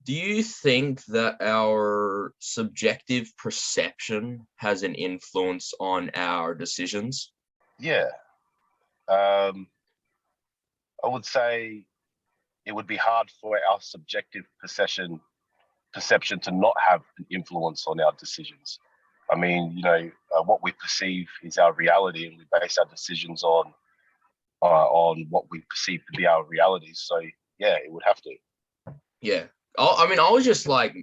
Do you think that our subjective perception has an influence on our decisions? Yeah. Um, I would say it would be hard for our subjective perception to not have an influence on our decisions. I mean, what we perceive is our reality, and we base our decisions on what we perceive to be our realities. So yeah, it would have to. Yeah. I mean, I was just like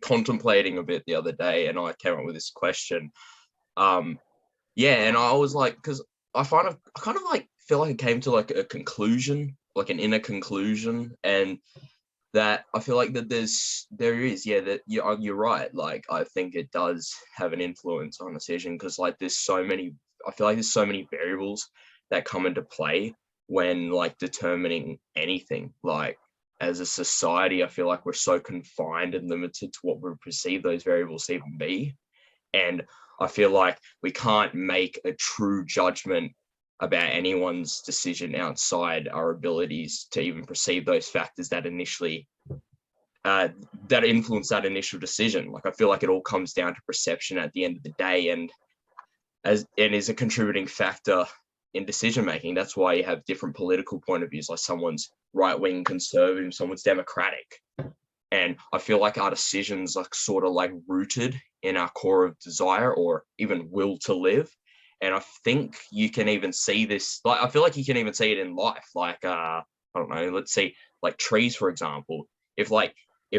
contemplating a bit the other day, and I came up with this question. Um, yeah, and I was like, because I kind of like feel like I came to like a conclusion, like an inner conclusion, and that I feel like that there is, yeah, that you're right. Like I think it does have an influence on decision because like I feel like there's so many variables that come into play when like determining anything. Like as a society, I feel like we're so confined and limited to what we perceive those variables to even be. And I feel like we can't make a true judgment about anyone's decision outside our abilities to even perceive those factors that initially that influence that initial decision. Like I feel like it all comes down to perception at the end of the day, and is a contributing factor in decision making. That's why you have different political point of views. Like someone's right wing conservative, someone's democratic, and I feel like our decisions are sort of like rooted in our core of desire or even will to live. And I think you can even see this, like, I feel like you can even see it in life. Like, I don't know, let's say like trees, for example. If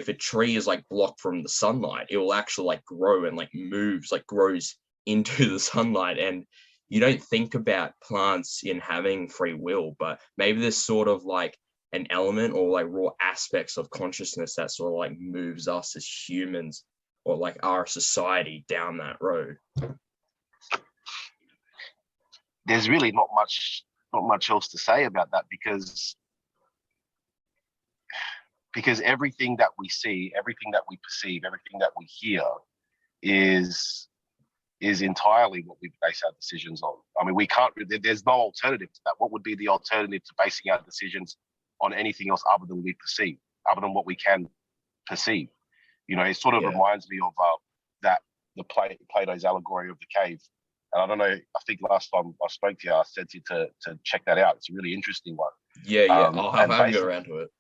a tree is like blocked from the sunlight, it will actually like grow and like moves, like grows into the sunlight. And you don't think about plants in having free will, but maybe there's sort of like an element or like raw aspects of consciousness that sort of like moves us as humans or like our society down that road. There's really not much else to say about that because everything that we see, everything that we perceive, everything that we hear is entirely what we base our decisions on. I mean, we can't. There's no alternative to that. What would be the alternative to basing our decisions on anything else other than we perceive, other than what we can perceive? It sort of Yeah. reminds me of that Plato's allegory of the cave. And I don't know. I think last time I spoke to you, I said to check that out. It's a really interesting one. Yeah, yeah. I And haven't got basically, around to it.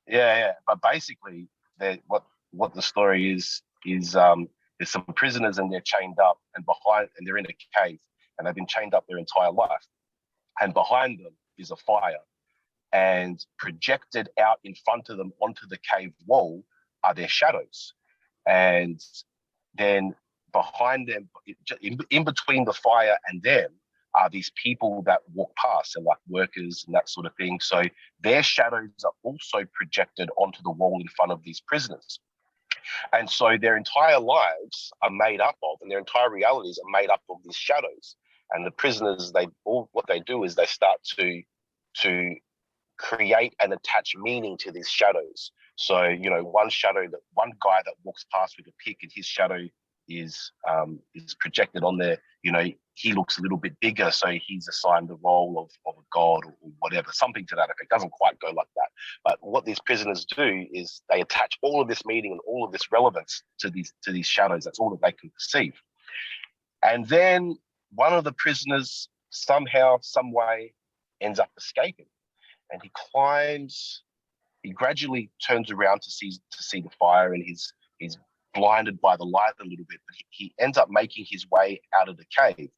yeah. But basically, what the story is there's some prisoners and they're chained up and they're in a cave and they've been chained up their entire life. And behind them is a fire. And projected out in front of them onto the cave wall are their shadows. And then behind them, in between the fire and them, are these people that walk past and like workers and that sort of thing. So their shadows are also projected onto the wall in front of these prisoners. And so their entire lives are made up of, and their entire realities are made up of these shadows. And the prisoners, what they do is they start to create and attach meaning to these shadows. So, one guy that walks past with a pick and his shadow is projected on there. He looks a little bit bigger, so he's assigned the role of a god or whatever, something to that effect. Doesn't quite go like that. But what these prisoners do is they attach all of this meaning and all of this relevance to these shadows. That's all that they can perceive. And then one of the prisoners somehow, some way, ends up escaping, and he gradually turns around to see the fire, and he's blinded by the light a little bit, but he ends up making his way out of the cave.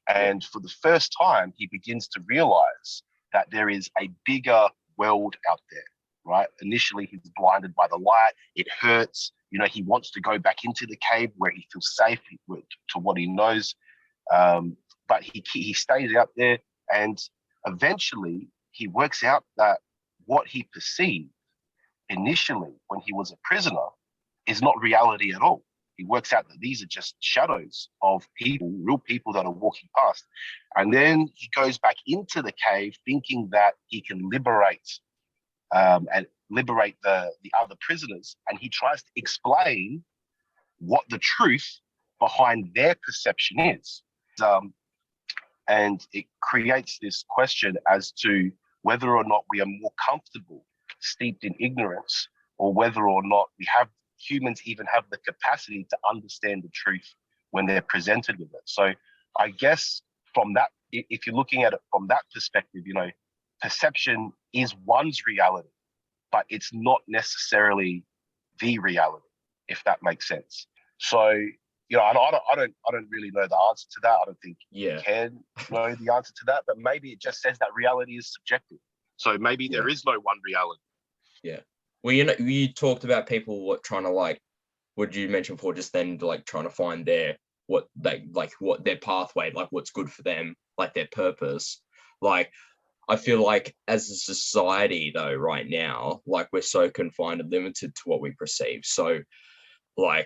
And for the first time, he begins to realize that there is a bigger world out there, right? Initially, he's blinded by the light. It hurts. He wants to go back into the cave where he feels safe to what he knows. But he stays out there, and eventually he works out that what he perceived initially when he was a prisoner is not reality at all. He works out that these are just shadows of people, real people that are walking past. And then he goes back into the cave thinking that he can liberate the other prisoners. And he tries to explain what the truth behind their perception is. And it creates this question as to whether or not we are more comfortable steeped in ignorance, or whether or not humans even have the capacity to understand the truth when they're presented with it. So I guess from that, if you're looking at it from that perspective, perception is one's reality, but it's not necessarily the reality, if that makes sense. So, I don't really know the answer to that. I don't think you can know the answer to that, but maybe it just says that reality is subjective. So maybe there is no one reality. Yeah. Well, you talked about people trying to what you mentioned before, just then trying to find what their pathway, what's good for them, their purpose. I feel like as a society though, right now, we're so confined and limited to what we perceive. So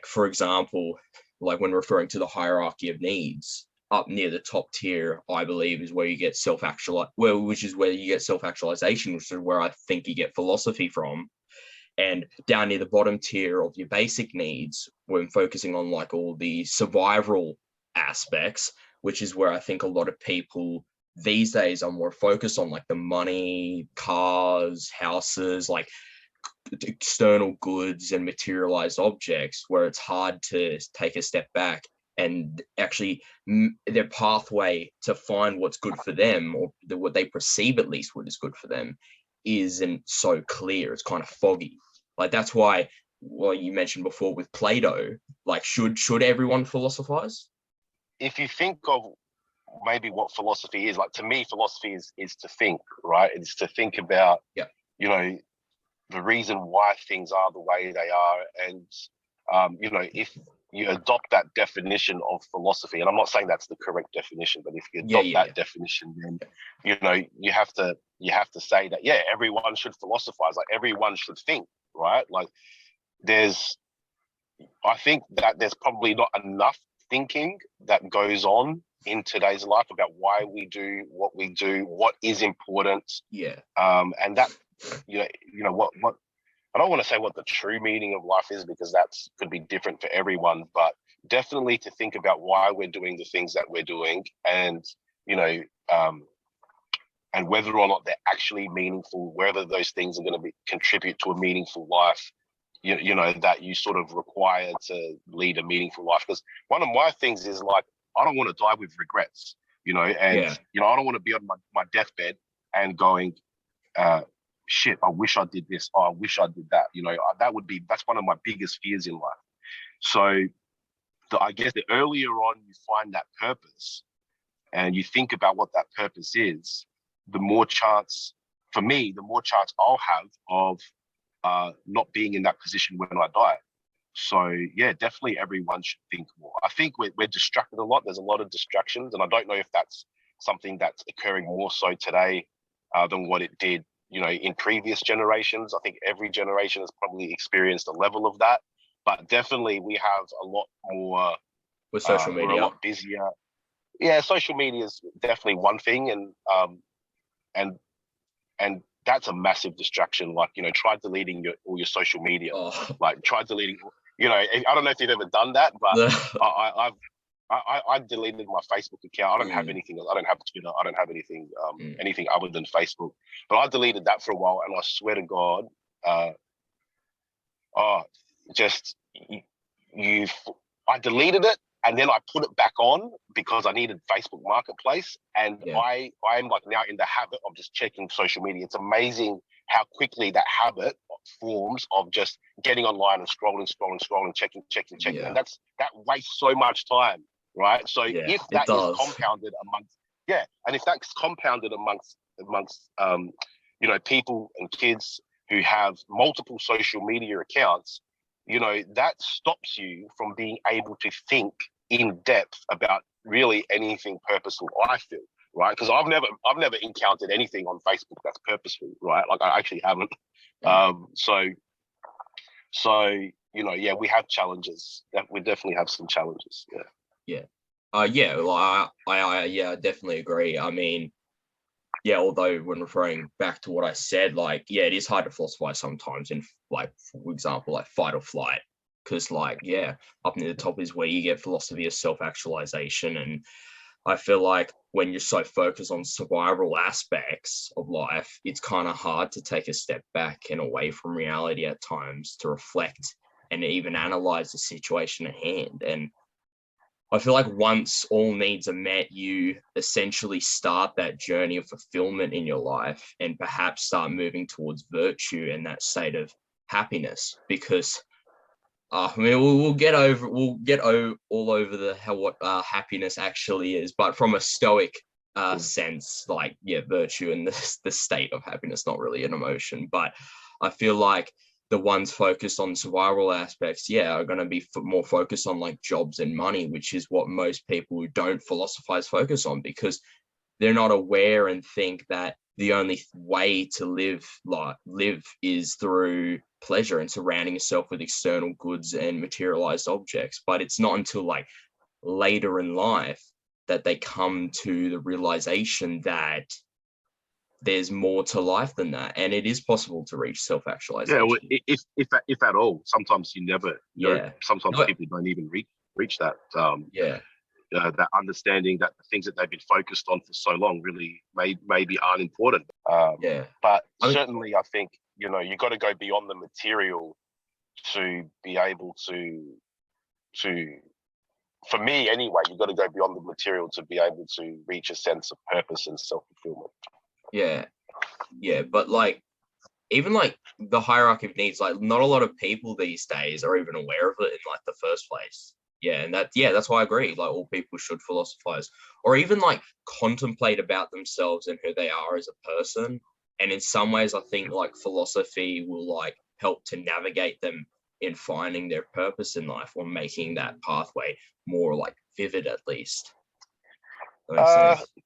for example, when referring to the hierarchy of needs, up near the top tier, I believe, is where you get which is where you get self-actualization, which is where I think you get philosophy from. And down near the bottom tier of your basic needs, when focusing on all the survival aspects, which is where I think a lot of people these days are more focused on the money, cars, houses, external goods and materialized objects, where it's hard to take a step back and actually their pathway to find what's good for them, or what they perceive at least what is good for them, isn't so clear. It's kind of foggy. That's why, you mentioned before with Plato, should everyone philosophize? If you think of maybe what philosophy is, to me, philosophy is to think, right? It's to think about, the reason why things are the way they are. And, if you adopt that definition of philosophy, and I'm not saying that's the correct definition, but if you adopt that definition, then, you have to say that, everyone should philosophize, everyone should think, right? I think that there's probably not enough thinking that goes on in today's life about why we do what we do, what is important. And that, what I don't want to say what the true meaning of life is, because could be different for everyone, but definitely to think about why we're doing the things that we're doing, and, and whether or not they're actually meaningful, whether those things are going to contribute to a meaningful life, that you sort of require to lead a meaningful life. Because one of my things is I don't want to die with regrets, and, I don't want to be on my deathbed and going, shit, I wish I did this. Oh, I wish I did that. That's one of my biggest fears in life. So I guess the earlier on you find that purpose and you think about what that purpose is, the more chance I'll have of not being in that position when I die. So yeah, definitely everyone should think more. I think we're distracted a lot. There's a lot of distractions, and I don't know if that's something that's occurring more so today than what it did, in previous generations. I think every generation has probably experienced a level of that, but definitely we have a lot more with social media. We're a lot busier. Yeah, social media is definitely one thing, and that's a massive distraction. Try deleting all your social media. Try deleting. I don't know if you've ever done that, but I deleted my Facebook account. I don't have anything else. I don't have Twitter. I don't have anything anything other than Facebook. But I deleted that for a while, and I swear to God, I deleted it, and then I put it back on because I needed Facebook Marketplace, and I'm now in the habit of just checking social media. It's amazing how quickly that habit forms of just getting online and scrolling, checking, and that wastes so much time. Right. So if that is compounded amongst people and kids who have multiple social media accounts, that stops you from being able to think in depth about really anything purposeful, I feel, right? Because I've never encountered anything on Facebook that's purposeful, right? I actually haven't. We have challenges. We definitely have some challenges. I definitely agree. I mean, although when referring back to what I said, it is hard to philosophize sometimes in, for example, fight or flight, because up near the top is where you get philosophy of self-actualization, and I feel like when you're so focused on survival aspects of life, it's kind of hard to take a step back and away from reality at times to reflect and even analyze the situation at hand. And I feel like once all needs are met, you essentially start that journey of fulfillment in your life and perhaps start moving towards virtue and that state of happiness. Because I mean, all over the how what happiness actually is, but from a stoic sense, like virtue and the state of happiness, not really an emotion. But I feel like the ones focused on survival aspects, are going to be more focused on like jobs and money, which is what most people who don't philosophize focus on, because they're not aware and think that the only way to live is through pleasure and surrounding yourself with external goods and materialized objects. But it's not until like later in life that they come to the realization that there's more to life than that, and it is possible to reach self-actualization. Yeah, well, if at all. Sometimes you never. Sometimes people don't even reach that. That understanding that the things that they've been focused on for so long really maybe aren't important. But certainly, I think you got to go beyond the material to be able to. For me, anyway, you've got to go beyond the material to be able to reach a sense of purpose and self-fulfillment. But like, even like the hierarchy of needs, like not a lot of people these days are even aware of it in like the first place. And that's why I agree. Like all people should philosophize, or even like contemplate about themselves and who they are as a person. And in some ways, I think like philosophy will like help to navigate them in finding their purpose in life, or making that pathway more like vivid, at least.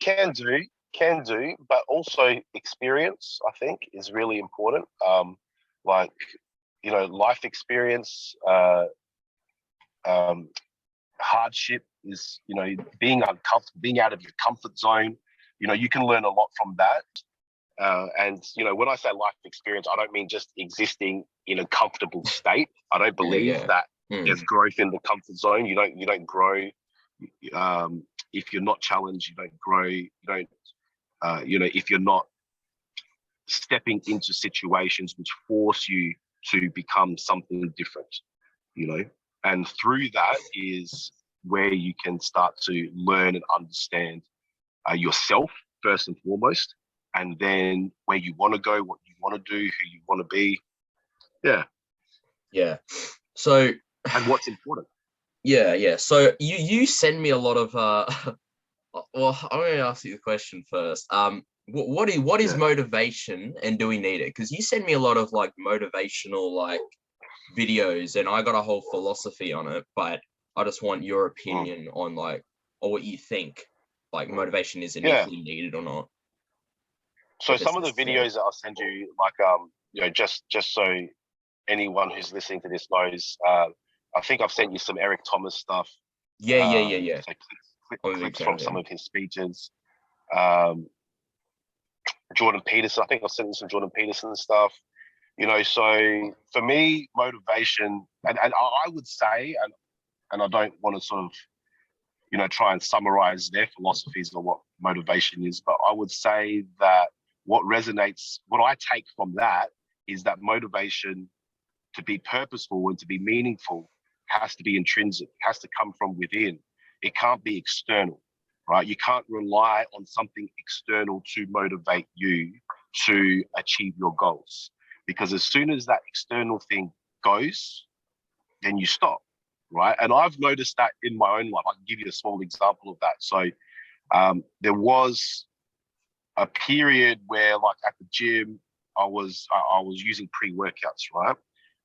Can do, but also experience, I think, is really important. Like, life experience, hardship is, being uncomfortable, being out of your comfort zone. You can learn a lot from that. And when I say life experience, I don't mean just existing in a comfortable state. I don't believe that there's growth in the comfort zone. You don't grow. If you're not challenged, you don't grow. You don't. If you're not stepping into situations which force you to become something different, and through that is where you can start to learn and understand yourself first and foremost, and then where you want to go, what you want to do, who you want to be. So, and what's important. So you send me a lot of well, I'm going to ask you the question first. What is motivation, and do we need it? Because you send me a lot of like motivational like videos, and I got a whole philosophy on it, but I just want your opinion on like, or what you think like motivation is initially needed or not. So some of the videos that I'll send you, like just so anyone who's listening to this knows, I think I've sent you some Eric Thomas stuff. So clips from some of his speeches. Jordan Peterson, I think I've sent you some Jordan Peterson stuff. So for me, motivation, and I would say, and I don't want to sort of, try and summarize their philosophies or what motivation is, but I would say that what I take from that is that motivation to be purposeful and to be meaningful has to be intrinsic, has to come from within. It can't be external, right? You can't rely on something external to motivate you to achieve your goals. Because as soon as that external thing goes, then you stop, right? And I've noticed that in my own life. I can give you a small example of that. So there was a period where, like at the gym, I was using pre-workouts, right?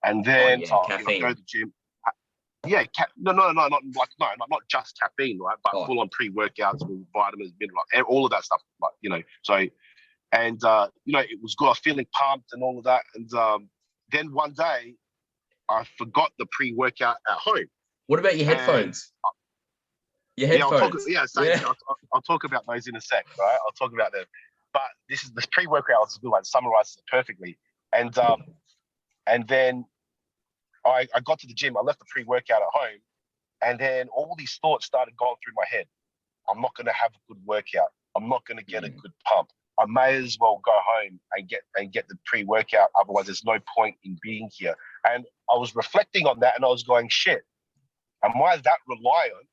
And then I go to the gym. Not just caffeine, right? But full on pre-workouts with vitamins, minerals, all of that stuff. So. And, it was good. I was feeling pumped and all of that. And then one day, I forgot the pre-workout at home. What about your headphones? Your headphones? I'll talk about those in a sec, right? I'll talk about them. But this pre-workout is a good one. It summarizes it perfectly. And then I got to the gym. I left the pre-workout at home. And then all these thoughts started going through my head. I'm not going to have a good workout. I'm not going to get a good pump. I may as well go home and get the pre-workout. Otherwise, there's no point in being here. And I was reflecting on that, and I was going, shit, am I that reliant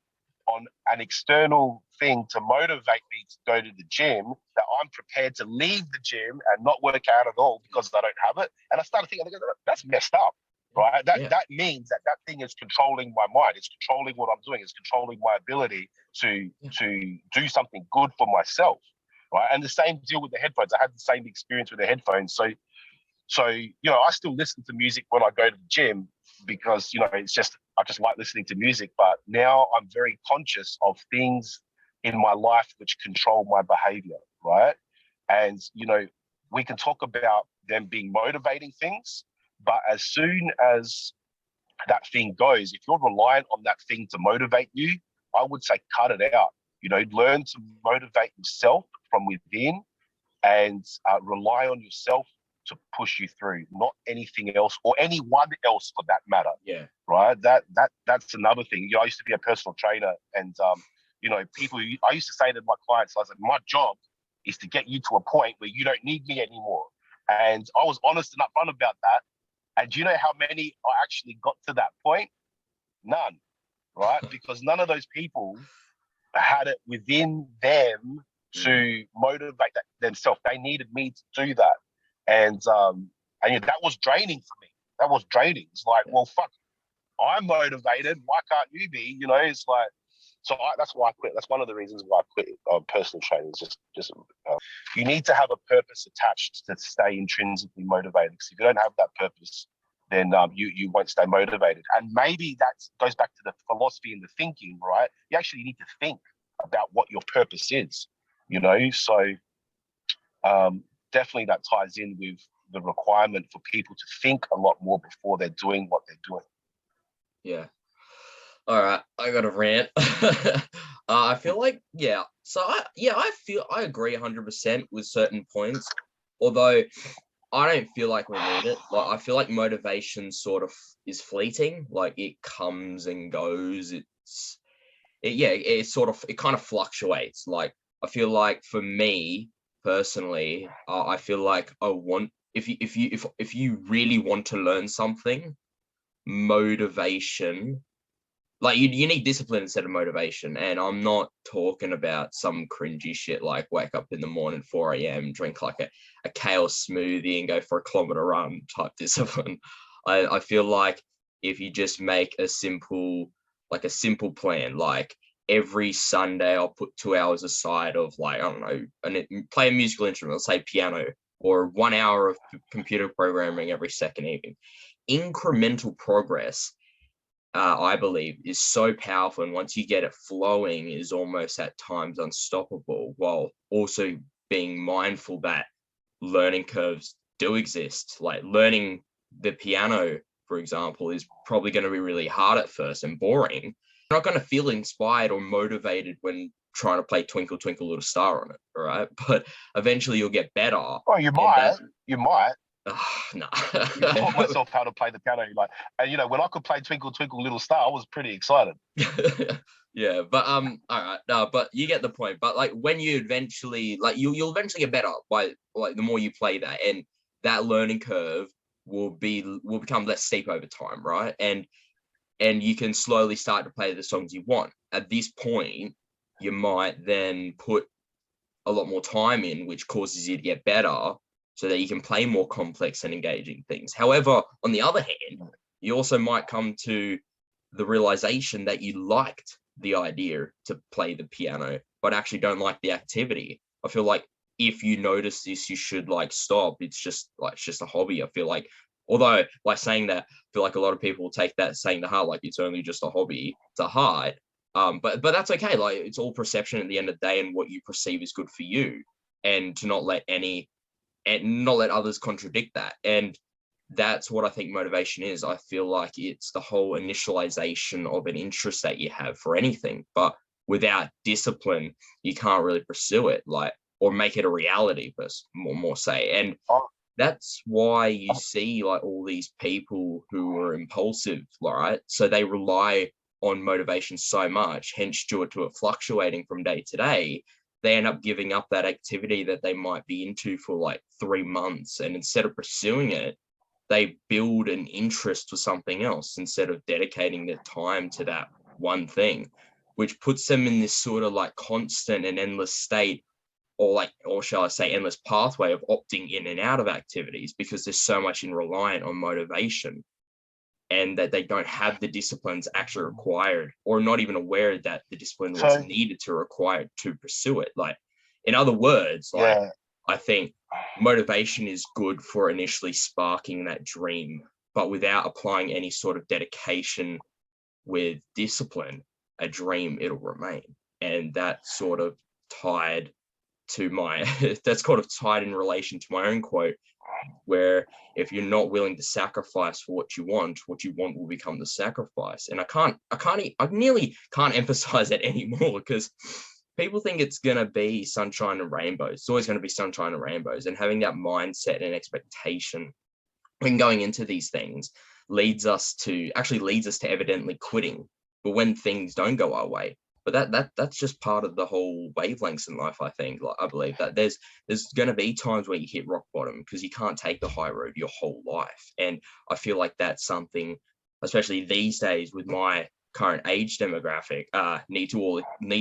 on an external thing to motivate me to go to the gym that I'm prepared to leave the gym and not work out at all because I don't have it? And I started thinking, that's messed up, right? That means that thing is controlling my mind. It's controlling what I'm doing. It's controlling my ability to do something good for myself, right? And the same deal with the headphones. I had the same experience with the headphones. So I still listen to music when I go to the gym because I just like listening to music. But now I'm very conscious of things in my life which control my behavior, right? And we can talk about them being motivating things, but as soon as that thing goes, if you're reliant on that thing to motivate you, I would say cut it out. Learn to motivate yourself from within and rely on yourself to push you through, not anything else or anyone else for that matter. Yeah. Right. That's another thing. I used to be a personal trainer, and I used to say to my clients, I was like, my job is to get you to a point where you don't need me anymore. And I was honest and upfront about that. And do you know how many I actually got to that point? None. Right? Because none of those people had it within them to motivate themselves. They needed me to do that. And that was draining for me. That was draining. It's like, well, fuck, I'm motivated. Why can't you be? It's like, that's why I quit. That's one of the reasons why I quit personal training. Just you need to have a purpose attached to stay intrinsically motivated. Because if you don't have that purpose, then you won't stay motivated. And maybe that goes back to the philosophy and the thinking, right? You actually need to think about what your purpose is. So definitely that ties in with the requirement for people to think a lot more before they're doing what they're doing. Yeah. All right, I got a rant. I feel like, so I agree 100% with certain points, although I don't feel like we need it. Like, I feel like motivation sort of is fleeting. Like, it comes and goes. It kind of fluctuates. Like, I feel like for me personally, I feel like if you really want to learn something, motivation, like you need discipline instead of motivation. And I'm not talking about some cringy shit like wake up in the morning 4 a.m, drink like a kale smoothie and go for a kilometer run type discipline. I feel like if you just make a simple plan, like every Sunday I'll put 2 hours aside of, like, I don't know, and play a musical instrument, let's say piano, or 1 hour of computer programming every second evening. Incremental progress, I believe, is so powerful, and once you get it flowing, is almost at times unstoppable, while also being mindful that learning curves do exist. Like learning the piano, for example, is probably going to be really hard at first and boring. You're not going to feel inspired or motivated when trying to play Twinkle Twinkle Little Star on it, all right? But eventually you'll get better. Oh, you might. No. You taught myself how to play the piano. And when I could play Twinkle Twinkle Little Star, I was pretty excited. Yeah, but all right, no, but you get the point. But like when you eventually, like you'll eventually get better by like the more you play that, and that learning curve will become less steep over time, right? And you can slowly start to play the songs you want. At this point, you might then put a lot more time in, which causes you to get better, so that you can play more complex and engaging things. However, on the other hand, you also might come to the realization that you liked the idea to play the piano, but actually don't like the activity. I feel like if you notice this, you should like stop. It's just a hobby. I feel like, although by saying that, I feel like a lot of people will take that saying to heart, like it's only just a hobby to heart. But that's okay. Like it's all perception at the end of the day, and what you perceive is good for you, and to not let others contradict that. And that's what I think motivation is. I feel like it's the whole initialization of an interest that you have for anything, but without discipline, you can't really pursue it, like, or make it a reality, but more say. And that's why you see like all these people who are impulsive, right? So they rely on motivation so much, hence due to it fluctuating from day to day, they end up giving up that activity that they might be into for like 3 months. And instead of pursuing it, they build an interest for something else instead of dedicating their time to that one thing, which puts them in this sort of like constant and endless state, or shall I say endless pathway of opting in and out of activities, because there's so much in reliant on motivation, and that they don't have the disciplines actually required, or not even aware that the discipline was So needed to require to pursue it. Like, in other words, like, yeah, I think motivation is good for initially sparking that dream, but without applying any sort of dedication with discipline, a dream, it'll remain. And that's sort of tied to my that's kind of tied in relation to my own quote, where if you're not willing to sacrifice for what you want will become the sacrifice. And I nearly can't emphasize that anymore, because people think it's going to be sunshine and rainbows. It's always going to be sunshine and rainbows. And having that mindset and expectation when going into these things leads us to evidently quitting. But when things don't go our way, but that's just part of the whole wavelengths in life. I think, like, I believe that there's going to be times where you hit rock bottom, because you can't take the high road your whole life. And I feel like that's something, especially these days with my current age demographic, need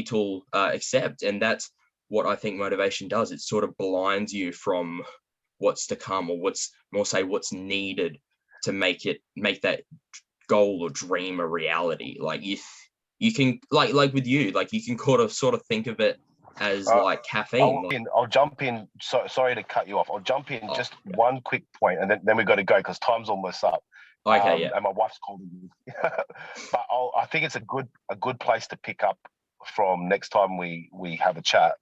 to accept. And that's what I think motivation does. It sort of blinds you from what's to come, or what's needed to make that goal or dream a reality. Like, you can, like with you, like, you can sort of think of it as like caffeine. I'll jump in. Sorry to cut you off. I'll jump in just okay. one quick point, and then we've got to go because time's almost up. Okay, yeah. And my wife's calling me. But I think it's a good place to pick up from next time we have a chat.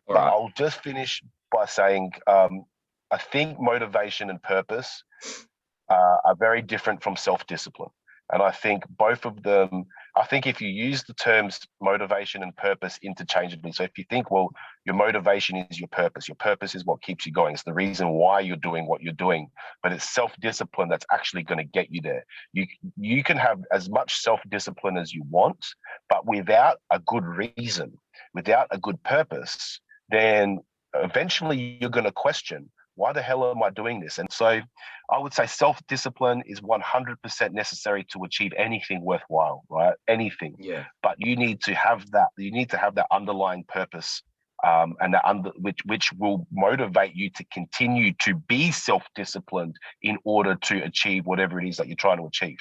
All But right. I'll just finish by saying I think motivation and purpose are very different from self-discipline. And I think both of them, I think if you use the terms motivation and purpose interchangeably, so if you think, well, your motivation is your purpose is what keeps you going. It's the reason why you're doing what you're doing, but it's self-discipline that's actually going to get you there. You can have as much self-discipline as you want, but without a good reason, without a good purpose, then eventually you're going to question, why the hell am I doing this? And so I would say self-discipline is 100% necessary to achieve anything worthwhile, right? Anything. Yeah. But you need to have that. You need to have that underlying purpose, and which will motivate you to continue to be self-disciplined in order to achieve whatever it is that you're trying to achieve.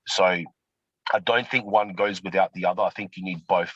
So I don't think one goes without the other. I think you need both